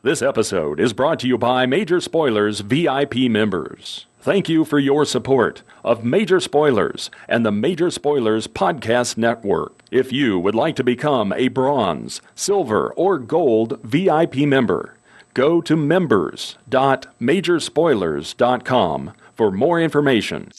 This episode is brought to you by Major Spoilers VIP members. Thank you for your support of Major Spoilers and the Major Spoilers Podcast Network. If you would like to become a bronze, silver, or gold VIP member, go to members.majorspoilers.com for more information.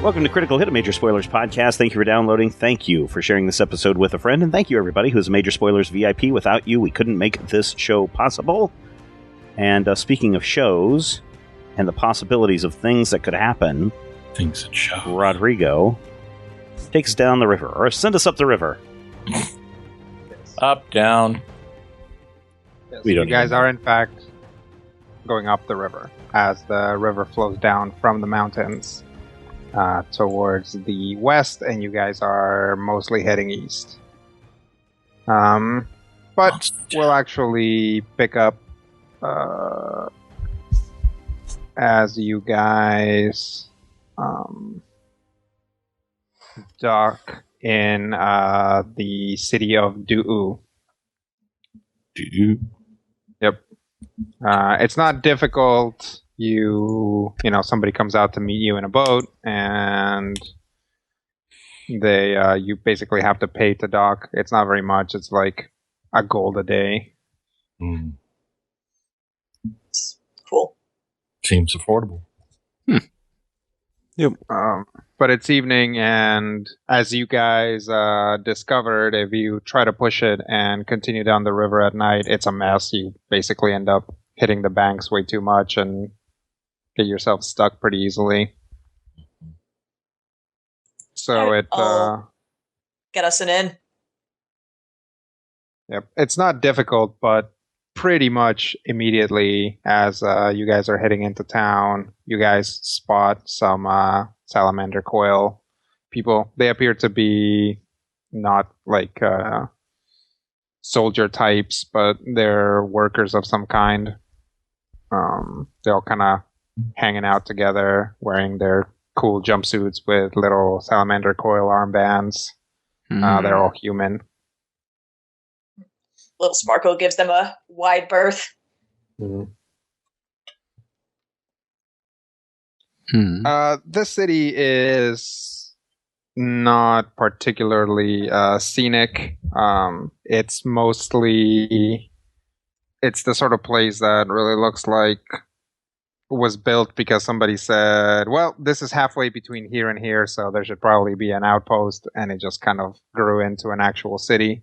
Welcome to Critical Hit, a Major Spoilers podcast. Thank you for downloading. Thank you for sharing this episode with a friend. And thank you, everybody, who's a Major Spoilers VIP. Without you, we couldn't make this show possible. And speaking of shows and the possibilities of things that could happen, things that show. Rodrigo takes us down the river, or send us up the river. Up, down. Yes, We don't you guys even know. are, in fact, going up the river as the river flows down from the mountains towards the west, and you guys are mostly heading east. But we'll actually pick up as you guys dock in the city of Du'u. Yep. It's not difficult. You know, somebody comes out to meet you in a boat, and you basically have to pay to dock. It's not very much. It's like a gold a day. Cool. Seems affordable. Yep. But it's evening, and as you guys discovered, if you try to push it and continue down the river at night, it's a mess. You basically end up hitting the banks way too much and get yourself stuck pretty easily. So I'll get us an inn. Yep, it's not difficult, but pretty much immediately as you guys are heading into town, you guys spot some salamander coil people. They appear to be not like soldier types, but they're workers of some kind. They're all kind of hanging out together, wearing their cool jumpsuits with little salamander coil armbands. They're all human. Little Sparkle gives them a wide berth. This city is not particularly scenic. It's mostly... It's the sort of place that really looks like was built because somebody said, well, this is halfway between here and here, so there should probably be an outpost, and it just kind of grew into an actual city.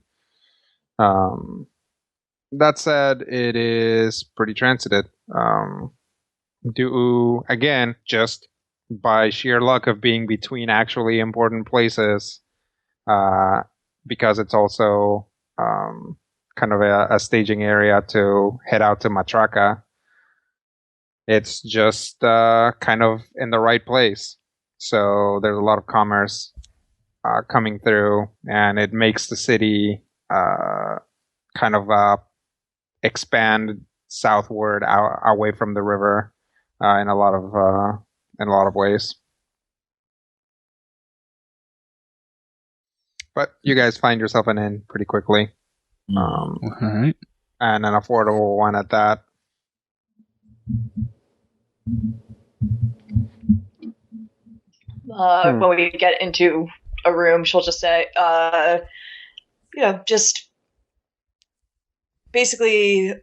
That said, it is pretty transited. Du'u, again, just by sheer luck of being between actually important places, because it's also kind of a staging area to head out to Matraca. It's just kind of in the right place. So there's a lot of commerce coming through, and it makes the city kind of expand southward away from the river in a lot of ways. But you guys find yourself an inn pretty quickly. All right. And an affordable one at that. When we get into a room, she'll just say, just basically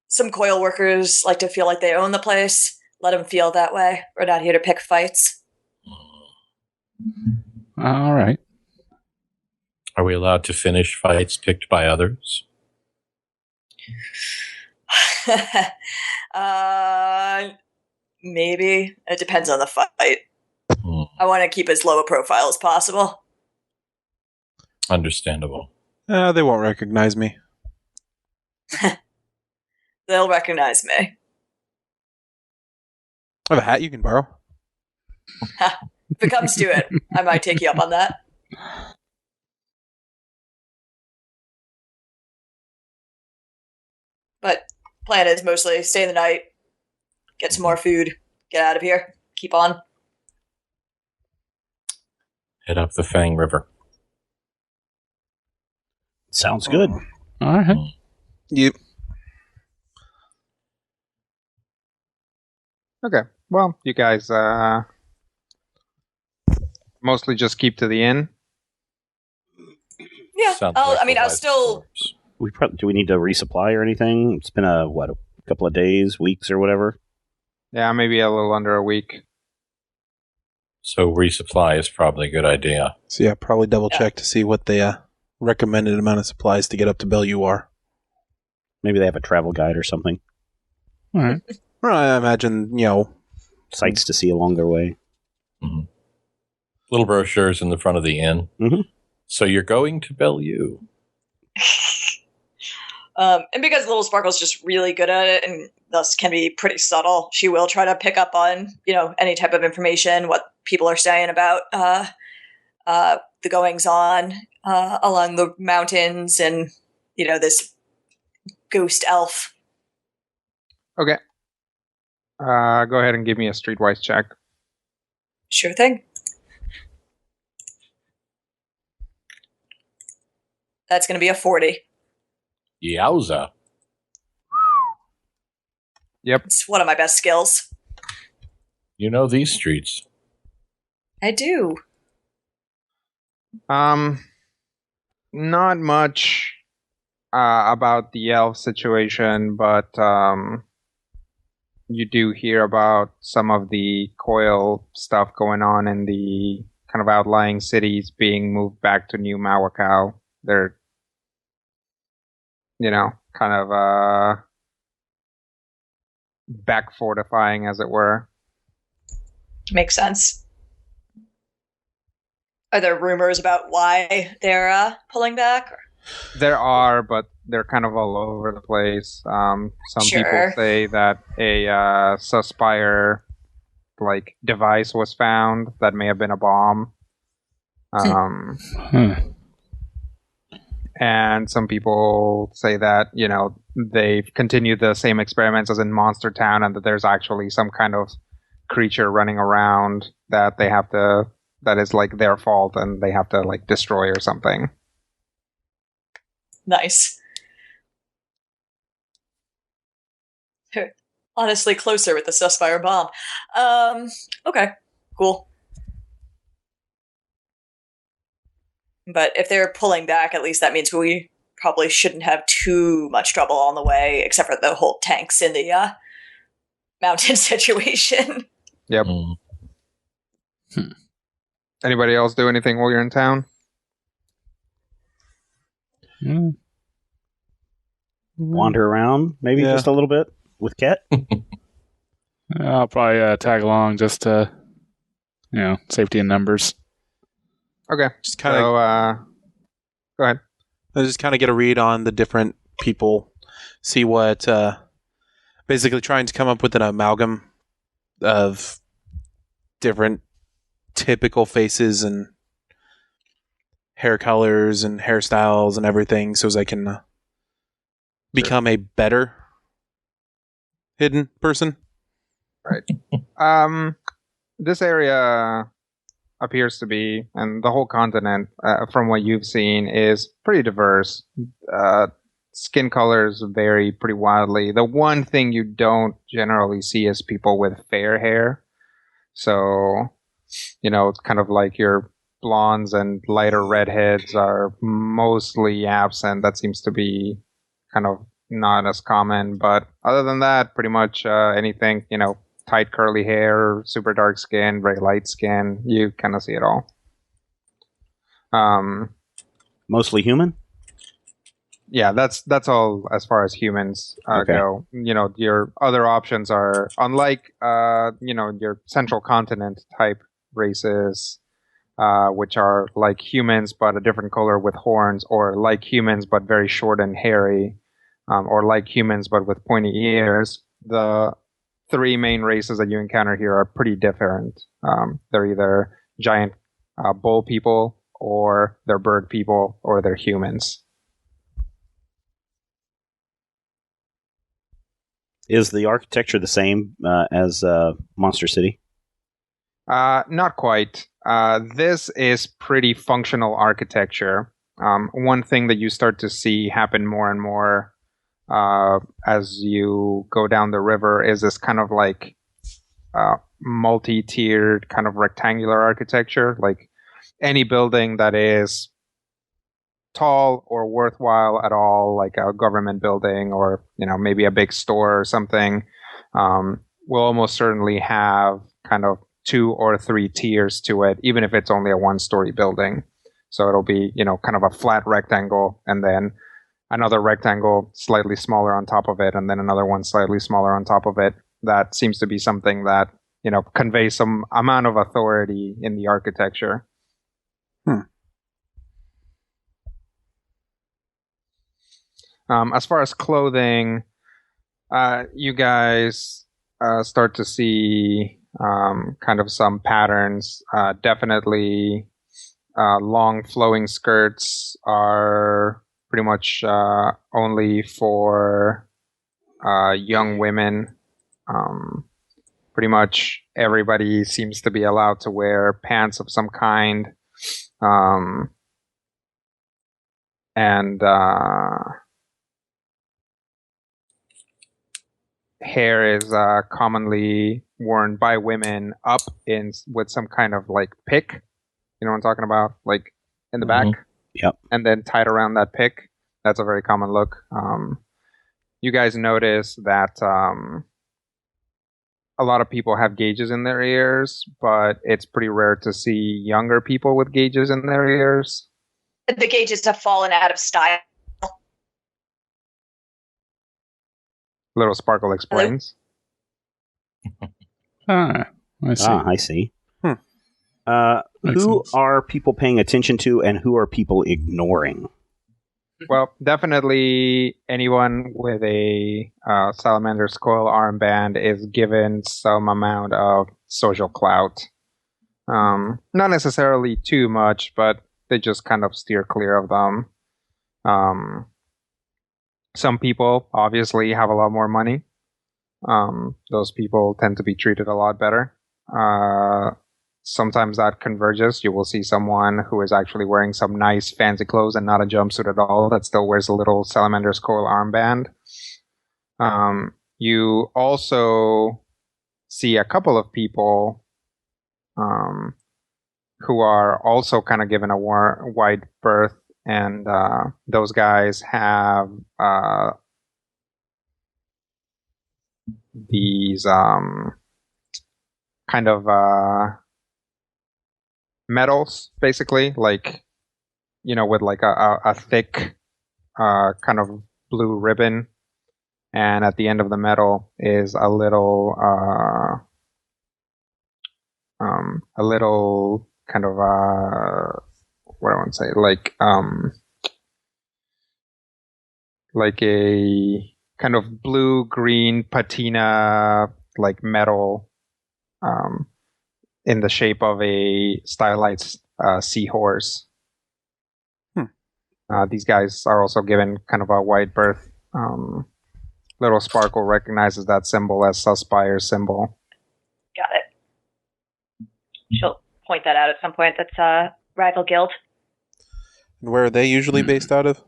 some coil workers like to feel like they own the place. Let them feel that way. We're not here to pick fights. All right. Are we allowed to finish fights picked by others? Maybe. It depends on the fight. I want to keep as low a profile as possible. Understandable. They won't recognize me. They'll recognize me. I have a hat you can borrow. If it comes to it, I might take you up on that. But plan is mostly stay the night, get some more food, get out of here, keep on. Head up the Fang River. Sounds good. All right. Yep. Okay. Well, you guys mostly just keep to the inn. Yeah, Sounds I'll like the wisest still. course. Do we need to resupply or anything? It's been a couple of days, weeks, or whatever. Yeah, maybe a little under a week. So resupply is probably a good idea. So yeah, probably double check to see what the recommended amount of supplies to get up to Bellevue are. Maybe they have a travel guide or something. All right. Well, I imagine, Sights to see along their way. Mm-hmm. Little brochures in the front of the inn. Mm-hmm. So you're going to Bellevue. And because Little Sparkle's just really good at it and thus can be pretty subtle, she will try to pick up on, any type of information, what people are saying about the goings on along the mountains and, this ghost elf. Okay. Go ahead and give me a streetwise check. Sure thing. That's going to be a 40. Yowza. Yep. It's one of my best skills. You know these streets. I do. Not much about the elf situation, but you do hear about some of the coil stuff going on in the kind of outlying cities being moved back to New Mawakau. They're, kind of back fortifying, as it were. Makes sense. Are there rumors about why they're pulling back? There are, but they're kind of all over the place. Some Sure. people say that a Suspire device was found that may have been a bomb. And some people say that, they've continued the same experiments as in Monster Town and that there's actually some kind of creature running around that that is their fault and they have to destroy or something. Nice. Honestly, closer with the Suspire bomb. Okay, cool. But if they're pulling back, at least that means we probably shouldn't have too much trouble on the way, except for the whole tanks in the mountain situation. Yep. Anybody else do anything while you're in town? Wander around, maybe just a little bit with Ket. I'll probably tag along just to, safety in numbers. Okay. Just kind of. Go ahead. I just kind of get a read on the different people, see what. Basically, trying to come up with an amalgam of different typical faces and hair colors and hairstyles and everything, so as I can become a better hidden person. Right. This area appears to be, and the whole continent, from what you've seen, is pretty diverse. Skin colors vary pretty wildly. The one thing you don't generally see is people with fair hair. So, it's kind of like your blondes and lighter redheads are mostly absent. That seems to be kind of not as common. But other than that, pretty much anything, tight curly hair, super dark skin, very light skin, you kind of see it all. Mostly human? Yeah, that's all as far as humans go. Your other options are, unlike your central continent type races, which are like humans but a different color with horns, or like humans but very short and hairy, or like humans but with pointy ears. The three main races that you encounter here are pretty different. They're either giant bull people, or they're bird people, or they're humans. Is the architecture the same as Monster City? Not quite. This is pretty functional architecture. One thing that you start to see happen more and more as you go down the river is this kind of like multi-tiered kind of rectangular architecture. Like any building that is tall or worthwhile at all, like a government building or maybe a big store or something, will almost certainly have kind of 2 or 3 tiers to it, even if it's only a 1-story building. So it'll be kind of a flat rectangle, and then another rectangle slightly smaller on top of it, and then another one slightly smaller on top of it. That seems to be something that conveys some amount of authority in the architecture. As far as clothing, you guys start to see kind of some patterns. Definitely long flowing skirts are pretty much only for young women. Pretty much everybody seems to be allowed to wear pants of some kind. And hair is commonly worn by women up in with some kind of like pick. You know what I'm talking about? Like in the back. Yep. And then tied around that pick. That's a very common look. You guys notice that a lot of people have gauges in their ears, but it's pretty rare to see younger people with gauges in their ears. The gauges have fallen out of style. Little Sparkle explains. I see. I see. Who sense. are people paying attention to, and who are people ignoring? Well, definitely anyone with a Salamander's Coil armband is given some amount of social clout. Not necessarily too much, but they just kind of steer clear of them. Some people obviously have a lot more money. Those people tend to be treated a lot better. Sometimes that converges. You will see someone who is actually wearing some nice fancy clothes and not a jumpsuit at all that still wears a little Salamander's Coil armband. You also see a couple of people who are also kind of given a wide berth, and those guys have these kind of medals, basically, like with like a thick kind of blue ribbon, and at the end of the medal is a little kind of what I want to say, like a kind of blue green patina like metal in the shape of a stylized seahorse. These guys are also given kind of a wide berth. Little Sparkle recognizes that symbol as Suspire's symbol. Got it. She'll point that out at some point. That's Rival Guild. And where are they usually based out of?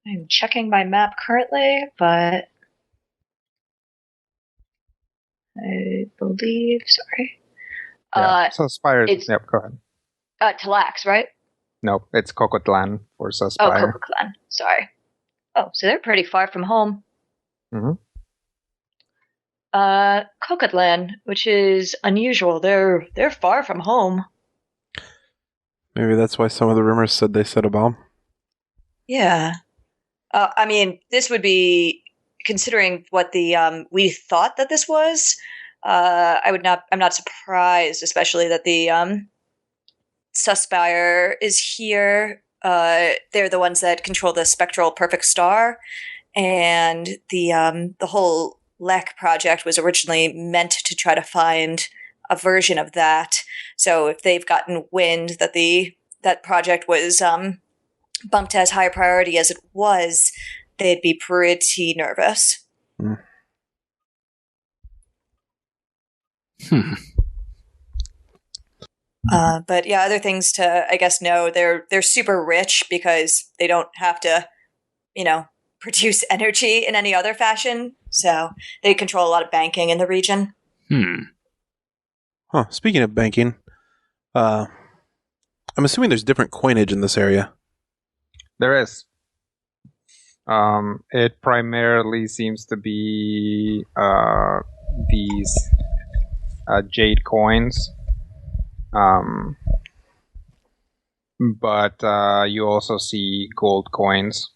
I'm checking my map currently, but I believe, sorry. Yeah. Suspire. it's- Yep, go ahead. Talax, right? Nope, it's Cocotlan for Oh, Suspire. Coco Clan. Sorry. Oh, so they're pretty far from home. Mhm. Cocotlan, which is unusual. They're far from home. Maybe that's why some of the rumors said they set a bomb. Yeah. I mean, this would be considering what the we thought that this was. I'm not surprised, especially that the Suspire is here. They're the ones that control the spectral perfect star, and the whole LEC project was originally meant to try to find a version of that. So if they've gotten wind that that project was bumped as high priority as it was, they'd be pretty nervous. But yeah, other things to, I guess, know. They're super rich because they don't have to, produce energy in any other fashion. So they control a lot of banking in the region. Huh. Speaking of banking, I'm assuming there's different coinage in this area. There is. It primarily seems to be these jade coins. But you also see gold coins.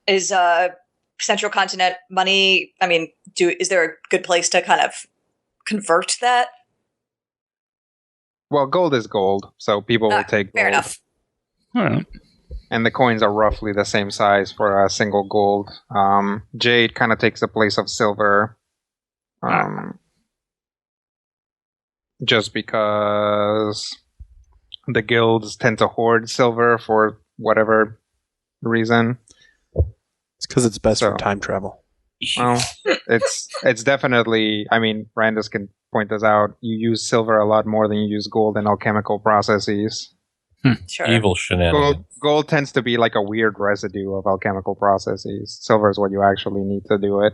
Is Central Continent money? I mean, is there a good place to kind of convert that? Well, gold is gold, so people will take gold. Fair enough. All right. And the coins are roughly the same size for a single gold. Jade kind of takes the place of silver. Just because the guilds tend to hoard silver for whatever reason. It's because it's best for time travel. Well, it's definitely. I mean, Brandis can point this out. You use silver a lot more than you use gold in alchemical processes. Sure. Evil shenanigans. Gold tends to be like a weird residue of alchemical processes. Silver is what you actually need to do it.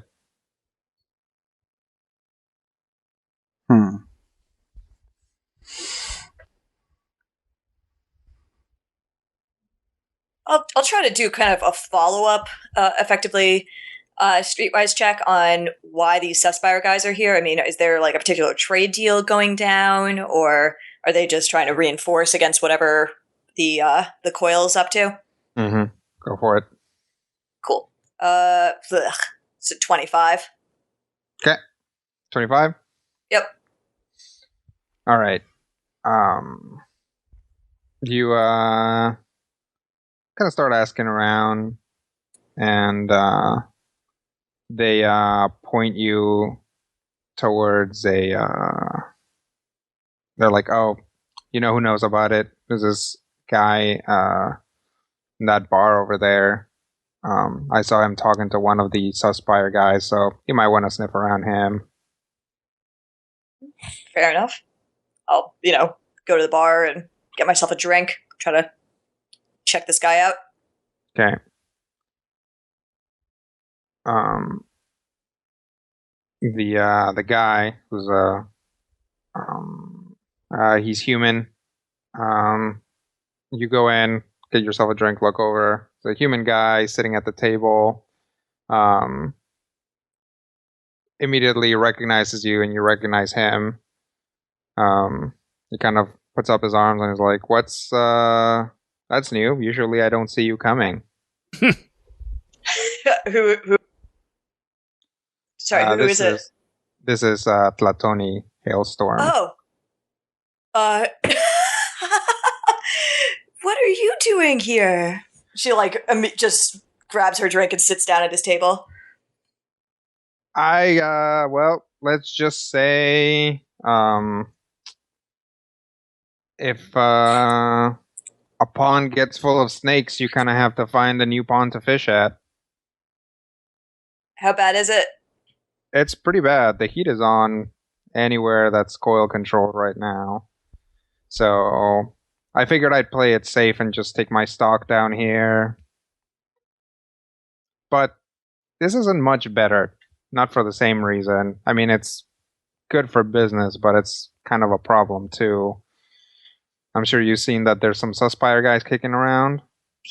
I'll try to do kind of a follow-up, effectively, streetwise check on why these Suspire guys are here. I mean, is there like a particular trade deal going down, or are they just trying to reinforce against whatever the coil's up to? Mm-hmm. Go for it. Cool. It's a 25. Okay. 25? Yep. All right. You kind of start asking around, and they point you towards a. They're like, "Oh, you know who knows about it? There's this guy in that bar over there. I saw him talking to one of the Suspire guys, so you might want to sniff around him." Fair enough. I'll, go to the bar and get myself a drink, try to check this guy out. Okay. The guy who's he's human. You go in, get yourself a drink, look over. It's a human guy sitting at the table. Immediately recognizes you, and you recognize him. He kind of puts up his arms and is like, "What's that's new. Usually I don't see you coming." Who? Sorry, who is it? This is Tlatoni Hailstorm. Oh. What are you doing here? She just grabs her drink and sits down at his table. Well, let's just say, if a pond gets full of snakes, you kind of have to find a new pond to fish at. How bad is it? It's pretty bad. The heat is on anywhere that's coil controlled right now. So I figured I'd play it safe and just take my stock down here. But this isn't much better. Not for the same reason. I mean, it's good for business, but it's kind of a problem too. I'm sure you've seen that there's some Suspire guys kicking around.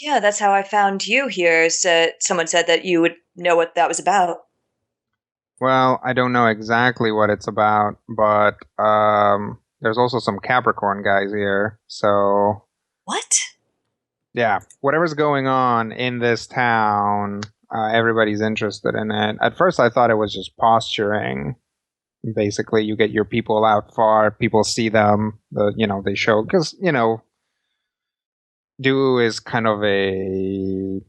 Yeah, that's how I found you here. So someone said that you would know what that was about. Well, I don't know exactly what it's about, but there's also some Capricorn guys here. So what? Yeah, whatever's going on in this town, everybody's interested in it. At first, I thought it was just posturing. Basically, you get your people out far, people see them, they show, because, Doo is kind of a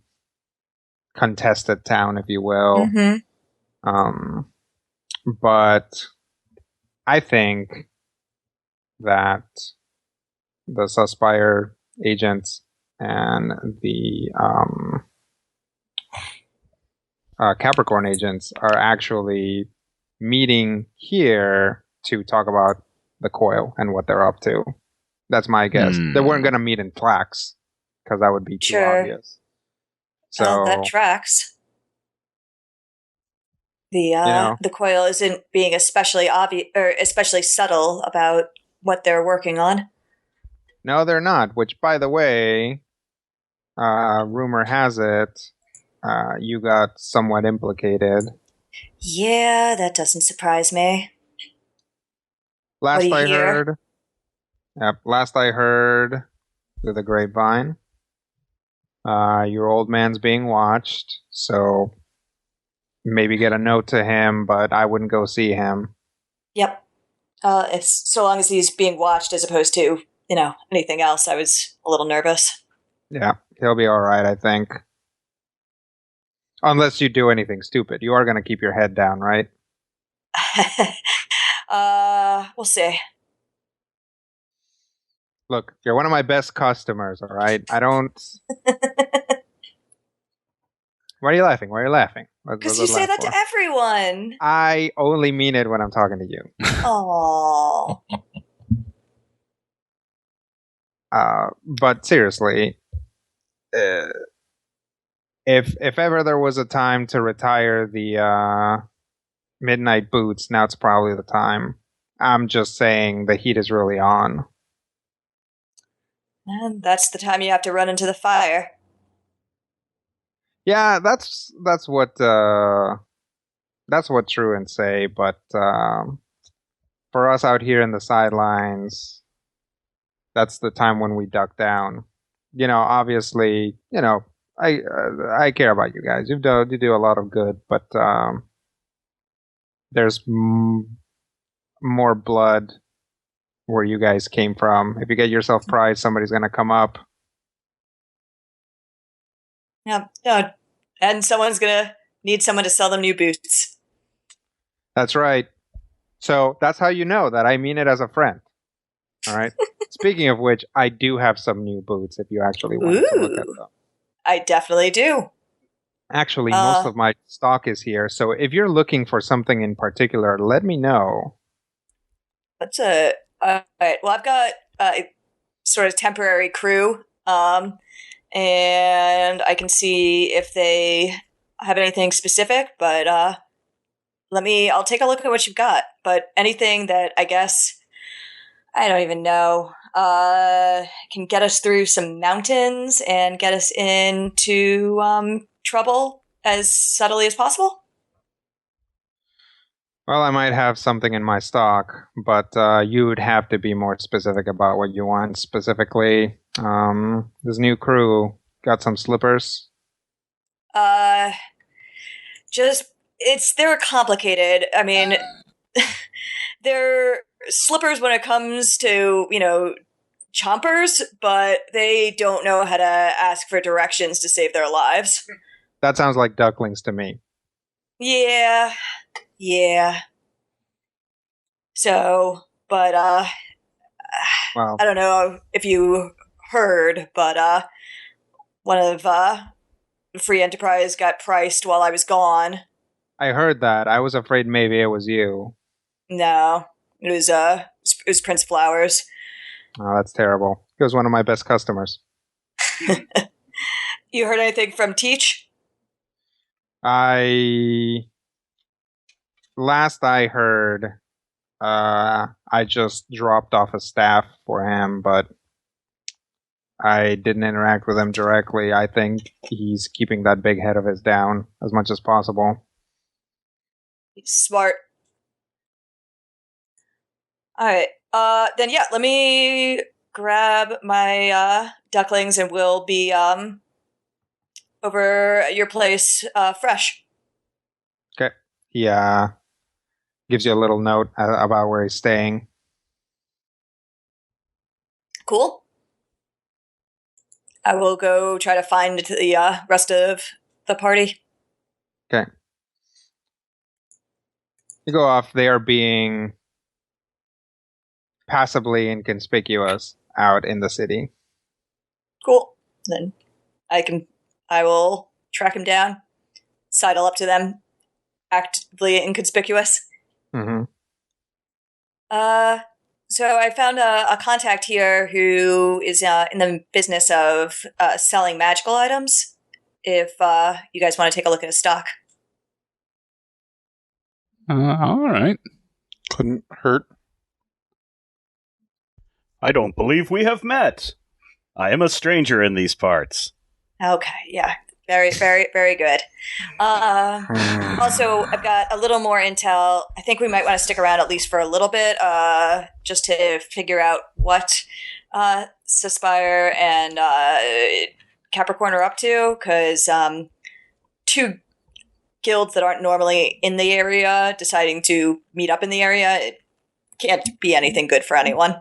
contested town, if you will. Mm-hmm. But I think that the Suspire agents and the Capricorn agents are actually meeting here to talk about the coil and what they're up to. That's my guess. They weren't going to meet in Tlax because that would be too Sure. obvious. So that tracks. The coil isn't being especially obvious or especially subtle about what they're working on. no, they're not. Which, by the way, rumor has it, you got somewhat implicated. Yeah, that doesn't surprise me. Last do you I hear? heard, last I heard through the grapevine, your old man's being watched. So maybe get a note to him, but I wouldn't go see him. Yep. It's so long as he's being watched as opposed to, anything else. I was a little nervous. Yeah, he'll be all right, I think. Unless you do anything stupid. You are going to keep your head down, right? We'll see. Look, you're one of my best customers, all right? I don't... Why are you laughing? Why are you laughing? Because you say that to everyone. I only mean it when I'm talking to you. Aww. But seriously, if ever there was a time to retire the midnight boots, now it's probably the time. I'm just saying the heat is really on. And that's the time you have to run into the fire. Yeah, that's what truants say. But for us out here in the sidelines, that's the time when we duck down. Obviously, I care about you guys. You do a lot of good, but there's more blood where you guys came from. If you get yourself prized, somebody's gonna come up. Yeah, and someone's gonna need someone to sell them new boots. That's right. So that's how you know that I mean it as a friend. All right. Speaking of which, I do have some new boots if you actually want to look at them. I definitely do. Actually, most of my stock is here. So if you're looking for something in particular, let me know. All right. Well, I've got a sort of temporary crew, and I can see if they have anything specific. But I'll take a look at what you've got. But anything that I guess I don't even know can get us through some mountains and get us into trouble as subtly as possible. Well, I might have something in my stock, but you would have to be more specific about what you want. Specifically, this new crew got some slippers. They're complicated. I mean, they're slippers when it comes to, chompers, but they don't know how to ask for directions to save their lives. That sounds like ducklings to me. Yeah. So, but Well, I don't know if you heard, but one of the Free Enterprise got priced while I was gone. I heard that. I was afraid maybe it was you. No, it was Prince Flowers. Oh, that's terrible. He was one of my best customers. You heard anything from Teach? Last I heard, I just dropped off a staff for him, but I didn't interact with him directly. I think he's keeping that big head of his down as much as possible. He's smart. All right. Then yeah, let me grab my ducklings and we'll be over at your place fresh. Okay. He gives you a little note about where he's staying. Cool. I will go try to find the rest of the party. Okay. You go off. They are being passively inconspicuous out in the city. Cool. Then I will track him down, sidle up to them, actively inconspicuous. Mm-hmm. So I found a contact here who is in the business of selling magical items. If you guys want to take a look at his stock. All right. Couldn't hurt. I don't believe we have met. I am a stranger in these parts. Okay, yeah. Very, very, very good. Also, I've got a little more intel. I think we might want to stick around at least for a little bit, just to figure out what Suspire and Capricorn are up to, because two guilds that aren't normally in the area deciding to meet up in the area, it can't be anything good for anyone.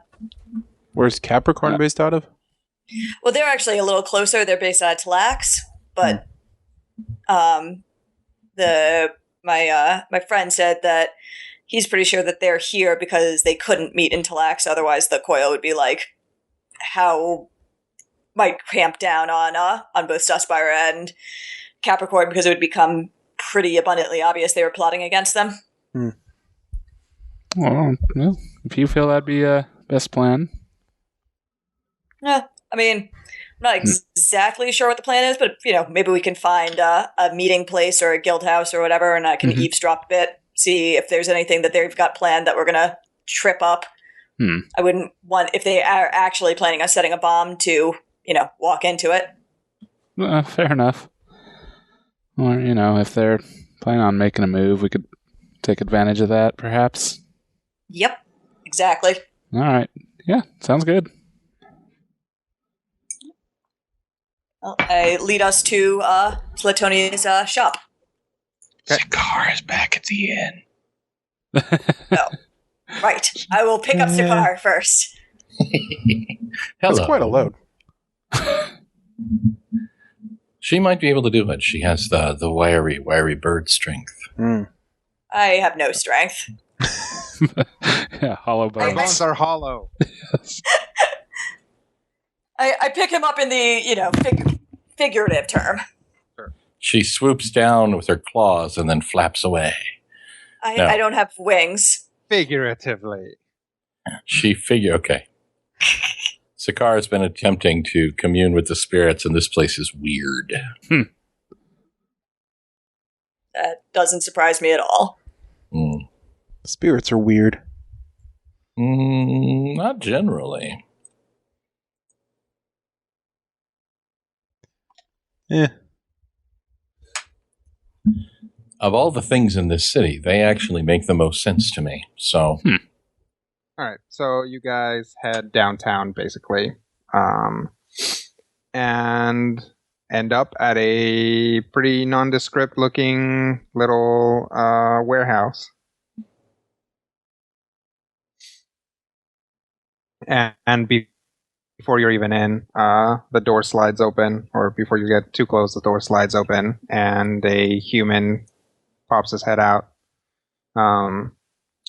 Where's Capricorn based out of? Well, they're actually a little closer. They're based out of Talax, but my friend said that he's pretty sure that they're here because they couldn't meet in Talax. Otherwise, the coil would be like might cramp down on both Suspire and Capricorn, because it would become pretty abundantly obvious they were plotting against them. Well, if you feel that'd be best plan. Yeah, I mean, I'm not exactly sure what the plan is, but maybe we can find a meeting place or a guild house or whatever, and I can eavesdrop a bit, see if there's anything that they've got planned that we're gonna trip up. I wouldn't want, if they are actually planning on setting a bomb, to walk into it. Fair enough. Or if they're planning on making a move, we could take advantage of that, perhaps. Yep, exactly. All right. Yeah, sounds good. Well, I lead us to Latonia's shop. Sakar is back at the inn. No. Right. I will pick up Sakar first. Hello. That's quite a load. She might be able to do it. She has the wiry bird strength. I have no strength. Yeah, hollow Our bones. bones are hollow. I pick him up in the, figurative term. She swoops down with her claws and then flaps away. I don't have wings. Figuratively. Okay. Sakar has been attempting to commune with the spirits, and this place is weird. That doesn't surprise me at all. Spirits are weird. Not generally. Yeah. Of all the things in this city, they actually make the most sense to me. So, All right, so you guys head downtown, basically, and end up at a pretty nondescript-looking little warehouse. And before you're even in, the door slides open, or before you get too close, the door slides open, and a human pops his head out.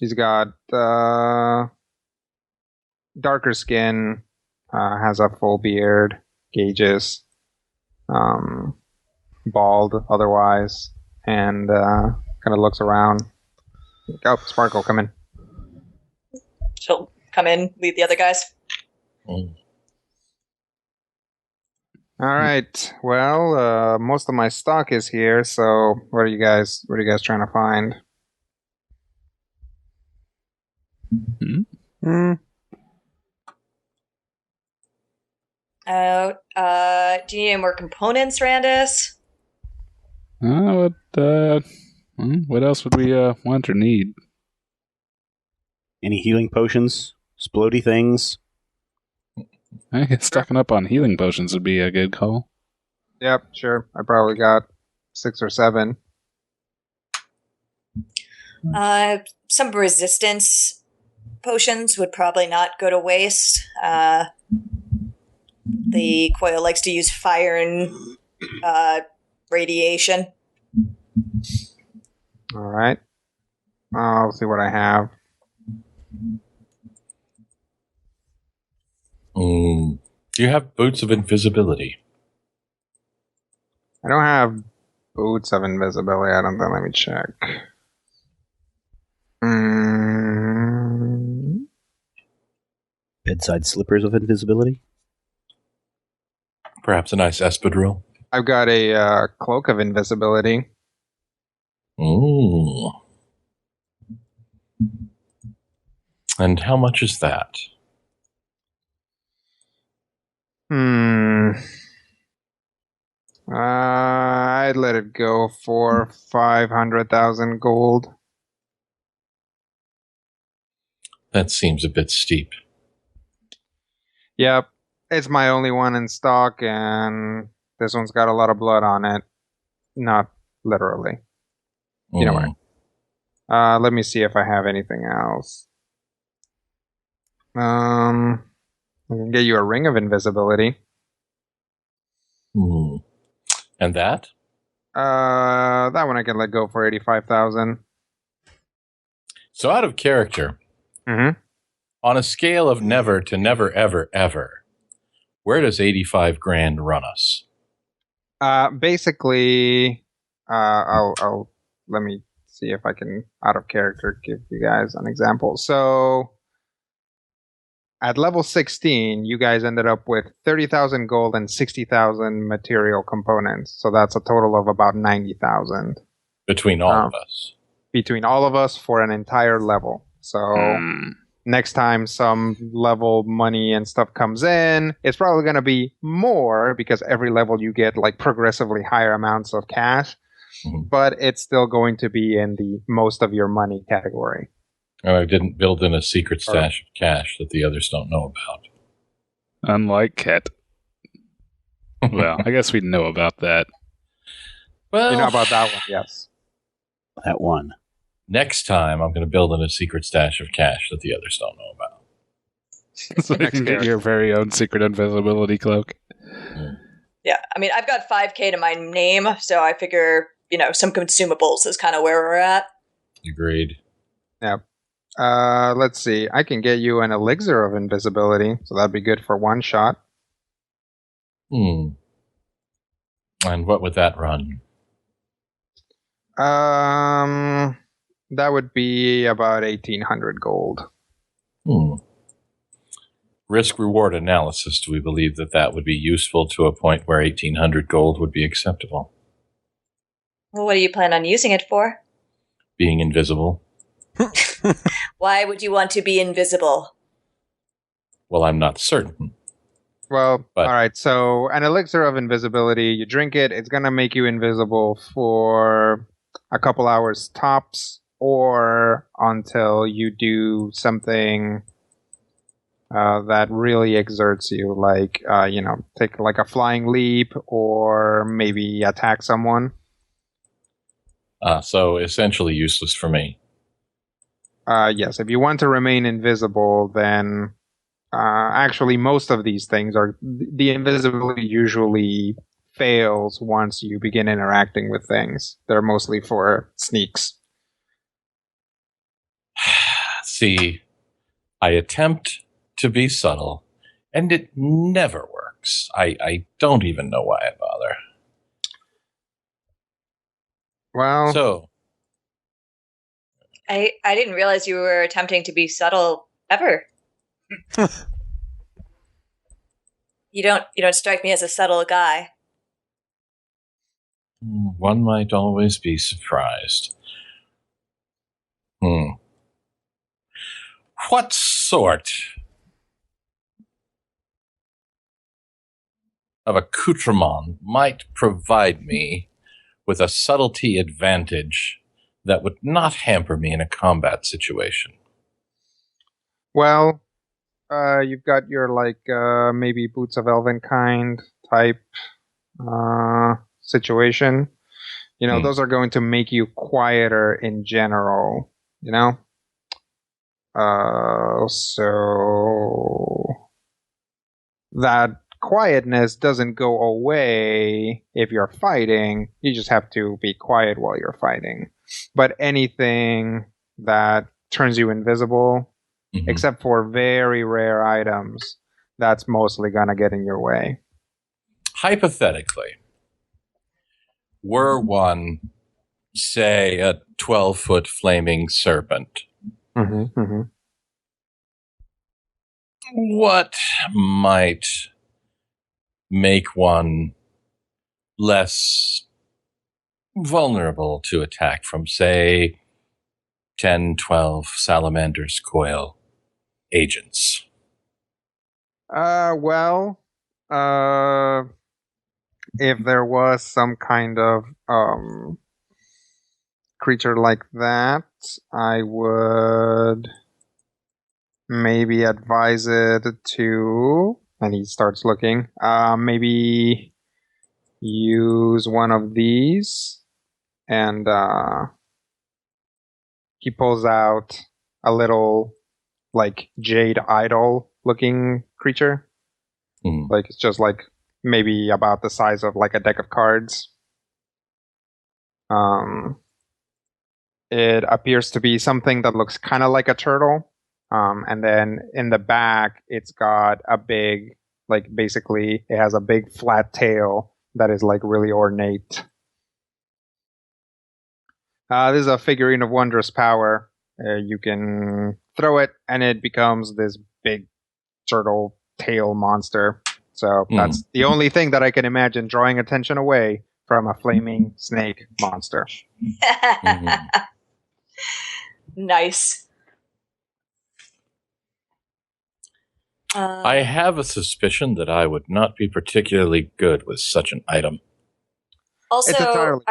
He's got darker skin, has a full beard, gauges, bald otherwise, and kind of looks around. Oh, Sparkle, come in. She'll come in, lead the other guys. All right. Well, most of my stock is here. So, what are you guys trying to find? Do you need more components, Randus? What else would we want or need? Any healing potions? Splody things? I guess stocking up on healing potions would be a good call. Yep, sure. I probably got 6 or 7. Some resistance potions would probably not go to waste. The coil likes to use fire and radiation. All right. I'll see what I have. You have boots of invisibility. I don't have boots of invisibility. I don't think. Let me check. Bedside slippers of invisibility. Perhaps a nice espadrille. I've got a cloak of invisibility. Ooh. And how much is that? I'd let it go for 500,000 gold. That seems a bit steep. Yep, it's my only one in stock, and this one's got a lot of blood on it. Not literally. You know what? Let me see if I have anything else. I can get you a ring of invisibility. And that? That one I can let go for 85,000. So out of character, on a scale of never to never, ever, ever, where does 85 grand run us? Basically, I'll let me see if I can, out of character, give you guys an example. So, at level 16, you guys ended up with 30,000 gold and 60,000 material components. So that's a total of about 90,000. Between all of us? Between all of us for an entire level. So next time some level money and stuff comes in, it's probably going to be more because every level you get like progressively higher amounts of cash. But it's still going to be in the most of your money category. And I didn't build in a secret stash of cash that the others don't know about. Unlike Ket. Well, I guess we know about that. Well, you know about that one, yes. That one. Next time, I'm going to build in a secret stash of cash that the others don't know about. So you can get your very own secret invisibility cloak. Yeah, I mean, I've got 5K to my name, so I figure, some consumables is kind of where we're at. Agreed. Yeah. Let's see. I can get you an elixir of invisibility, so that'd be good for one shot. And what would that run? That would be about 1,800 gold. Risk-reward analysis, do we believe that would be useful to a point where 1,800 gold would be acceptable? Well, what do you plan on using it for? Being invisible. Why would you want to be invisible? Well, I'm not certain. Well, all right. So an elixir of invisibility, you drink it, it's going to make you invisible for a couple hours tops or until you do something that really exerts you, like, take like a flying leap or maybe attack someone. So essentially useless for me. Yes, if you want to remain invisible, then actually most of these things are... The invisibility usually fails once you begin interacting with things. They're mostly for sneaks. See, I attempt to be subtle, and it never works. I don't even know why I bother. Well... So... I didn't realize you were attempting to be subtle ever. You don't strike me as a subtle guy. One might always be surprised. What sort of accoutrement might provide me with a subtlety advantage that would not hamper me in a combat situation? Well, you've got your, maybe Boots of Elvenkind type situation. Those are going to make you quieter in general, So that quietness doesn't go away if you're fighting. You just have to be quiet while you're fighting. But anything that turns you invisible, except for very rare items, that's mostly going to get in your way. Hypothetically, were one, say, a 12-foot flaming serpent, what might make one less vulnerable to attack from, say, 10, 12 Salamander's coil agents? If there was some kind of creature like that, I would maybe advise it to, and he starts looking, maybe use one of these, and he pulls out a little, like, jade idol looking creature. Like, it's just like maybe about the size of like a deck of cards. It appears to be something that looks kind of like a turtle. And then in the back, it's got a big, like, basically it has a big flat tail that is like really ornate. This is a figurine of wondrous power. You can throw it and it becomes this big turtle tail monster. So that's the only thing that I can imagine drawing attention away from a flaming snake monster. Nice. I have a suspicion that I would not be particularly good with such an item. Also, It's entirely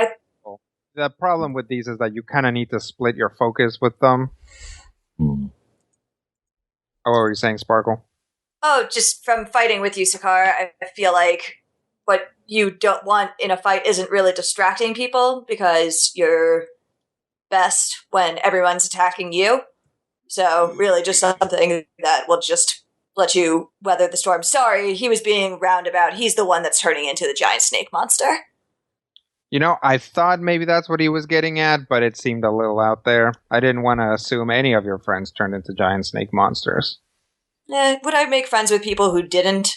the problem with these is that you kind of need to split your focus with them. Oh, what were you saying, Sparkle? Oh, just from fighting with you, Sakar, I feel like what you don't want in a fight isn't really distracting people because you're best when everyone's attacking you. So really just something that will just let you weather the storm. Sorry, he was being roundabout. He's the one that's turning into the giant snake monster. You know, I thought maybe that's what he was getting at, but it seemed a little out there. I didn't want to assume any of your friends turned into giant snake monsters. Would I make friends with people who didn't?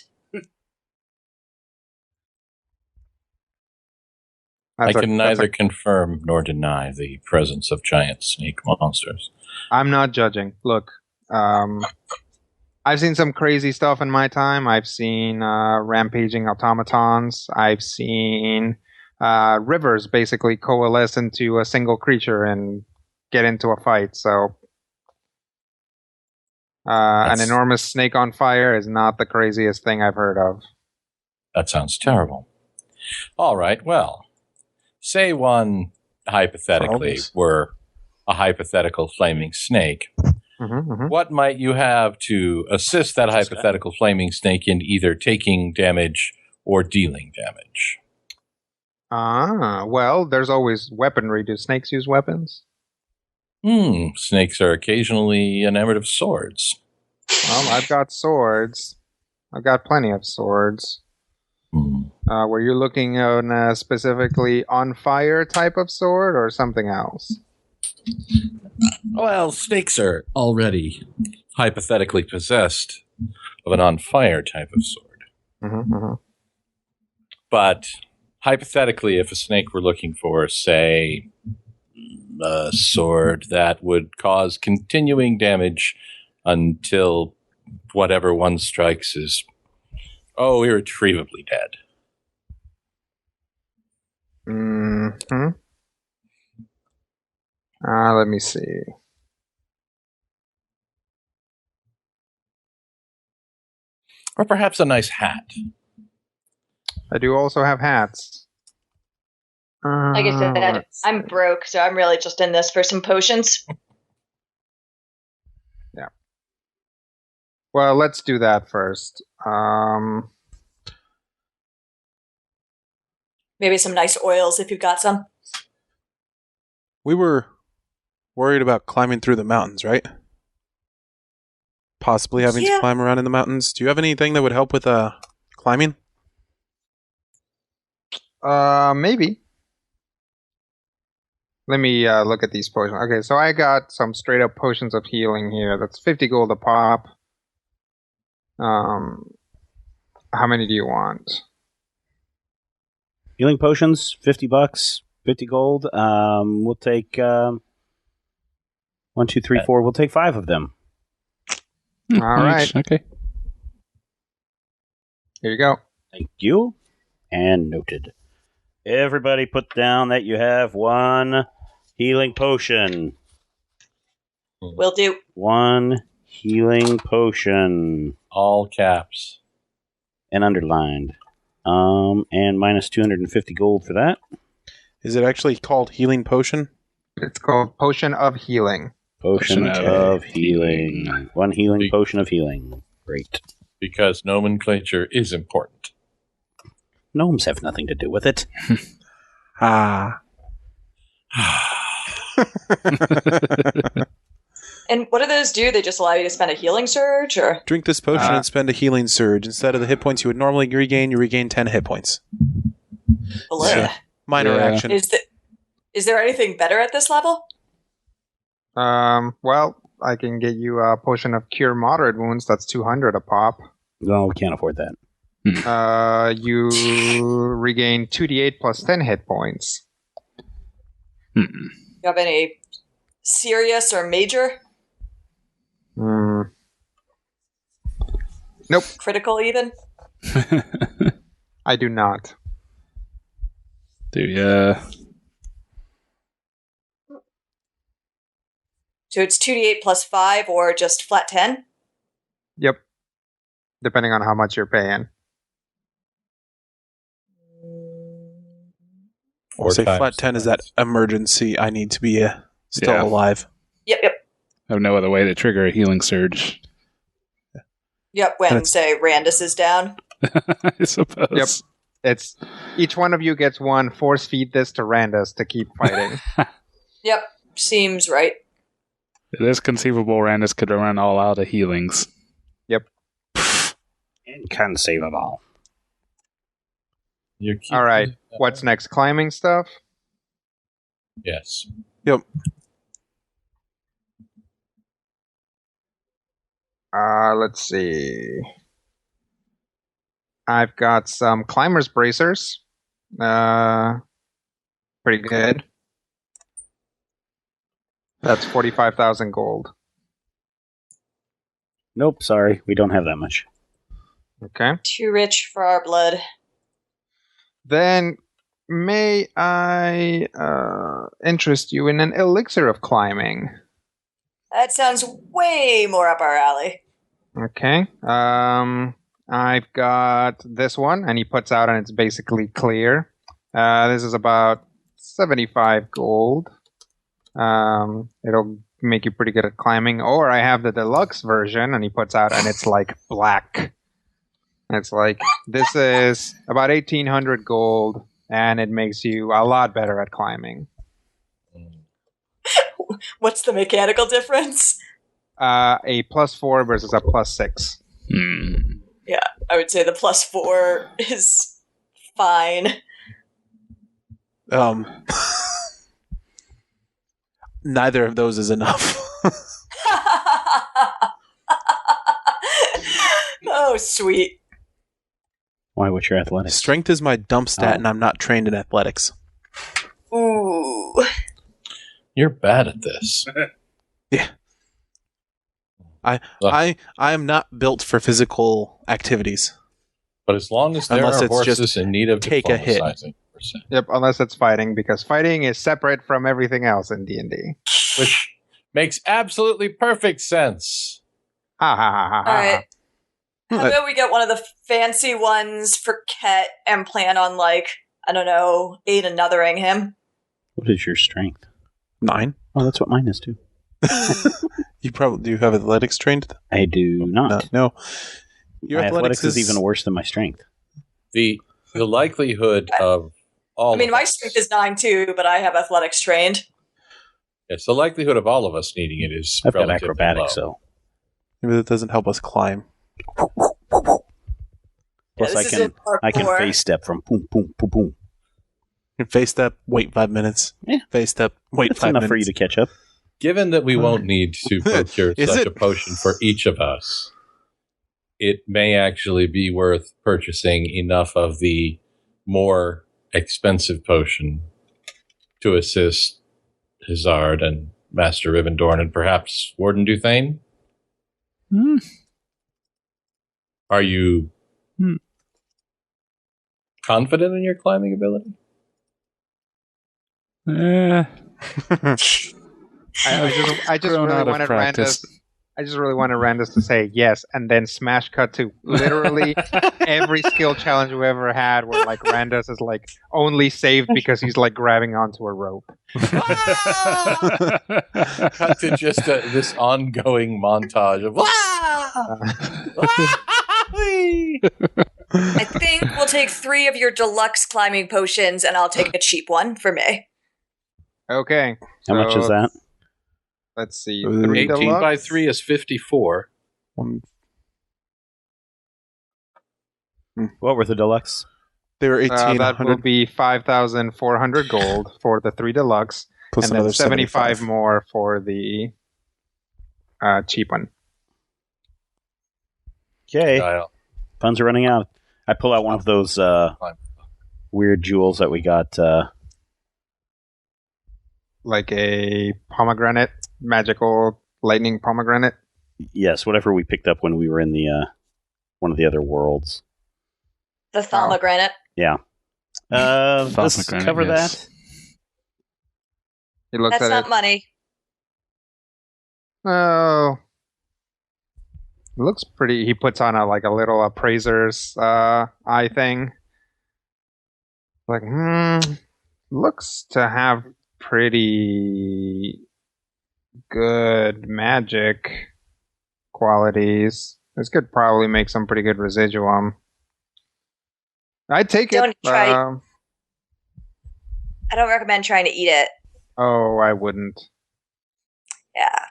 I can neither confirm nor deny the presence of giant snake monsters. I'm not judging. Look, I've seen some crazy stuff in my time. I've seen rampaging automatons. I've seen rivers basically coalesce into a single creature and get into a fight. So an enormous snake on fire is not the craziest thing I've heard of. That sounds terrible. All right, well, say one hypothetically were a hypothetical flaming snake. What might you have to assist that hypothetical flaming snake in either taking damage or dealing damage? Well, there's always weaponry. Do snakes use weapons? Snakes are occasionally enamored of swords. Well, I've got swords. I've got plenty of swords. Were you looking on a specifically on fire type of sword or something else? Well, snakes are already hypothetically possessed of an on fire type of sword. But hypothetically, if a snake were looking for, say, a sword that would cause continuing damage until whatever one strikes is, irretrievably dead. Let me see. Or perhaps a nice hat. I do also have hats. Like I said, I'm broke, so I'm really just in this for some potions. Yeah. Well, let's do that first. Maybe some nice oils if you've got some. We were worried about climbing through the mountains, right? Possibly having to climb around in the mountains. Do you have anything that would help with climbing? Maybe. Let me look at these potions. Okay, so I got some straight up potions of healing here. That's 50 gold a pop. How many do you want? Healing potions, $50, 50 gold. We'll take 1, 2, 3, 4. We'll take 5 of them. All right. Okay. Here you go. Thank you. And noted. Everybody put down that you have 1 healing potion. Will do. 1 healing potion. All caps. And underlined. And minus 250 gold for that. Is it actually called healing potion? It's called Potion of Healing. Potion of healing. 1 healing potion of healing. Great. Because nomenclature is important. Gnomes have nothing to do with it. Ah. And what do those do? They just allow you to spend a healing surge, or Drink this potion and spend a healing surge. Instead of the hit points you would normally regain, you regain 10 hit points. Bleh. Minor Yeah. action. Is there anything better at this level? Well, I can get you a Potion of Cure Moderate Wounds. That's 200 a pop. No, we can't afford that. You regain 2d8 plus 10 hit points. You have any serious or major? Nope. Critical even? I do not. Do ya? So it's 2d8 plus 5 or just flat 10? Yep. Depending on how much you're paying. I'll say 4 flat times 10 is that emergency. I need to be still Yeah. alive. Yep. I have no other way to trigger a healing surge. Yep, And when, it's- say, Randus is down. I suppose. Yep. It's each one of you gets 1. Force feed this to Randus to keep fighting. Yep, seems right. It is conceivable Randus could run all out of healings. Inconceivable. All right. What's next? Climbing stuff? Yes. Yep. Let's see. I've got some climber's bracers. Pretty good. That's 45,000 gold. Nope, sorry. We don't have that much. Okay. Too rich for our blood. Then may I interest you in an elixir of climbing? That sounds way more up our alley. Okay. I've got this one, and he puts out, and it's basically clear. This is about 75 gold. It'll make you pretty good at climbing. Or I have the deluxe version, and he puts out, and it's like black. It's like, this is about 1,800 gold, and it makes you a lot better at climbing. What's the mechanical difference? A +4 versus a +6. Yeah, I would say the +4 is fine. Neither of those is enough. Oh, sweet. Why, what's your athletics? Strength is my dump stat, Oh. and I'm not trained in athletics. Ooh. You're bad at this. Yeah. I am not built for physical activities. But as long as there Unless are it's just horses in need of take a hit. diplomatizing, percent, Yep, unless it's fighting, because fighting is separate from everything else in D&D. which makes absolutely perfect sense. Ha ha ha ha ha. All right. How about we get one of the fancy ones for Ket and plan on, like, I don't know, aid anothering him? What is your strength? 9. Oh, that's what mine is too. You probably do you have athletics trained? I do not. No. Your My athletics is even worse than my strength. The likelihood of all I mean, of my us- strength is 9 too, but I have athletics trained. Yes, the likelihood of all of us needing it is I've got relatively acrobatics, low. though. Maybe that doesn't help us climb. Plus, this is in I can parkour. face step from boom, boom, boom, boom. You can face step, wait 5 minutes. Yeah. Face step, wait That's 5 enough minutes. for you to catch up. Given that we won't need to procure Is such it? a potion for each of us, it may actually be worth purchasing enough of the more expensive potion to assist Hazard and Master Rivendorn and perhaps Warden Duthane? Are you confident in your climbing ability? I just really wanted Randus to say yes, and then smash cut to literally every skill challenge we ever had, where like Randus is like only saved because he's like grabbing onto a rope. Cut to just this ongoing montage of. I think we'll take 3 of your deluxe climbing potions, and I'll take a cheap one for me. Okay. How much is that? Let's see. 18 deluxe? by 3 is 54. What were the deluxe? They were 1800 that will be 5,400 gold for the 3 deluxe, plus and another then 75 75 more for the cheap one. Okay. Dial. Funds are running out. I pull out one of those weird jewels that we got. Like a pomegranate, magical lightning pomegranate. Yes, whatever we picked up when we were in the one of the other worlds. The Thomogranate. Yeah. Let's cover yes. that. He looks That's at not it. money. Oh, it looks pretty. He puts on a little appraiser's eye thing. Like, looks to have pretty good magic qualities. This could probably make some pretty good residuum. I'd take it. Don't try. I don't recommend trying to eat it. Oh, I wouldn't. Yeah.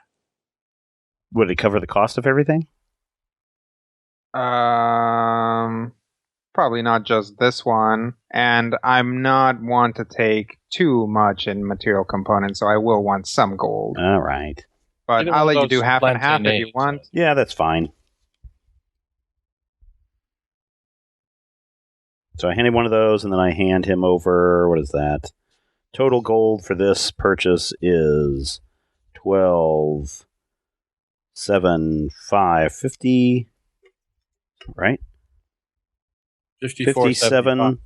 Would it cover the cost of everything? Probably not just this one. And I'm not one to take too much in material components, so I will want some gold. All right. But I'll let you do half and half if you want. Yeah, that's fine. So I hand him one of those, and then I hand him over, what is that? Total gold for this purchase is 12, 7, 5, 50, right? 57.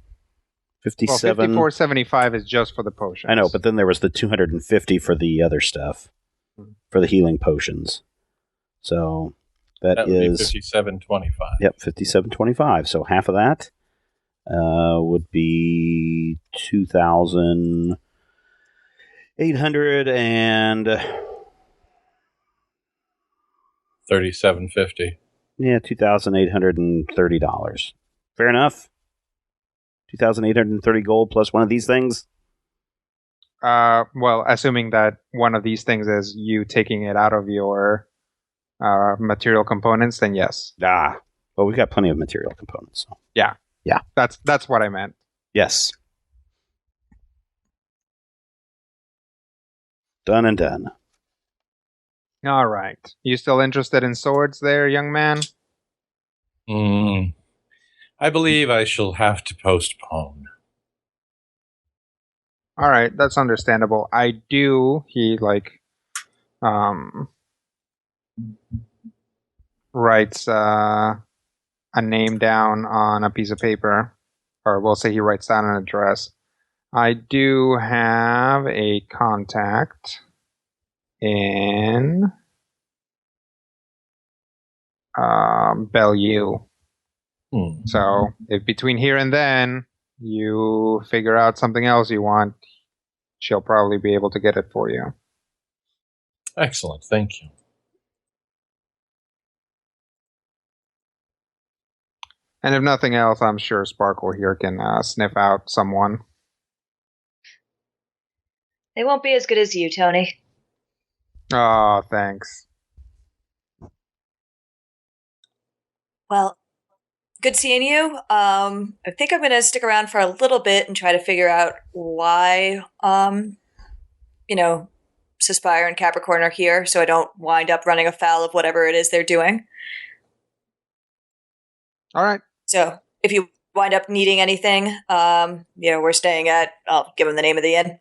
57. Well, 54.75 is just for the potions. I know, but then there was the 250 for the other stuff, for the healing potions. So that would be is 57.25. Yep, 57.25. So half of that would be 2,800 and 37.50. yeah, $2,830. Fair enough. 2,830 gold plus one of these things. Well, assuming that one of these things is you taking it out of your material components, then yes. Well, we've got plenty of material components. So. Yeah. Yeah. That's what I meant. Yes. Done and done. All right. You still interested in swords there, young man? I believe I shall have to postpone. All right, that's understandable. He writes a name down on a piece of paper, or we'll say he writes down an address. I do have a contact in Bellevue. So if between here and then you figure out something else you want, she'll probably be able to get it for you. Excellent, thank you. And if nothing else, I'm sure Sparkle here can sniff out someone. They won't be as good as you, Tony. Oh, thanks. Well, good seeing you. I think I'm going to stick around for a little bit and try to figure out why, Suspire and Capricorn are here, so I don't wind up running afoul of whatever it is they're doing. All right. So if you wind up needing anything, we're staying at, I'll give him the name of the inn.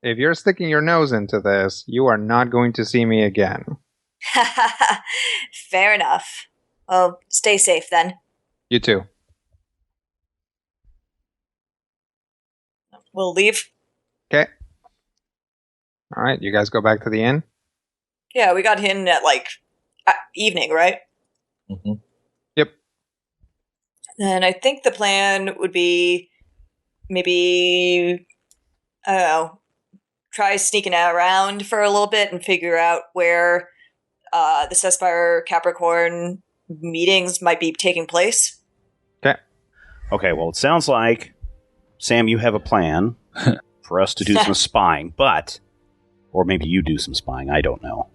If you're sticking your nose into this, you are not going to see me again. Fair enough. Well, stay safe then. You too. We'll leave. Okay. All right, you guys go back to the inn? Yeah, we got in at, evening, right? Mm-hmm. Yep. And I think the plan would be maybe, I don't know, try sneaking around for a little bit and figure out where the S05 Capricorn meetings might be taking place. Okay, well, it sounds like, Sam, you have a plan for us to do some spying, or maybe you do some spying, I don't know.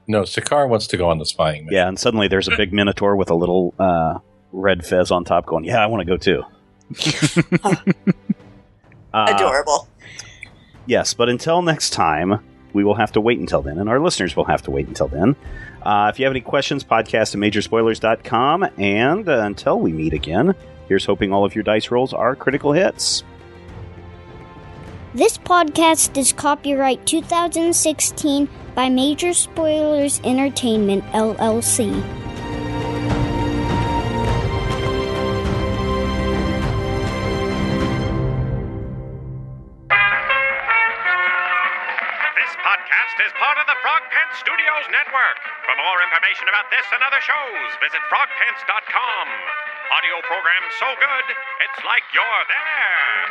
No, Sakar wants to go on the spying mission. Yeah, and suddenly there's a big minotaur with a little red fez on top going, yeah, I want to go too. Adorable. Yes, but until next time, we will have to wait until then, and our listeners will have to wait until then. If you have any questions, podcast@majorspoilers.com, and until we meet again, here's hoping all of your dice rolls are critical hits. This podcast is copyright 2016 by Major Spoilers Entertainment, LLC. This podcast is part of the Frog Pants Studios Network. For more information about this and other shows, visit frogpants.com. Audio program so good, it's like you're there.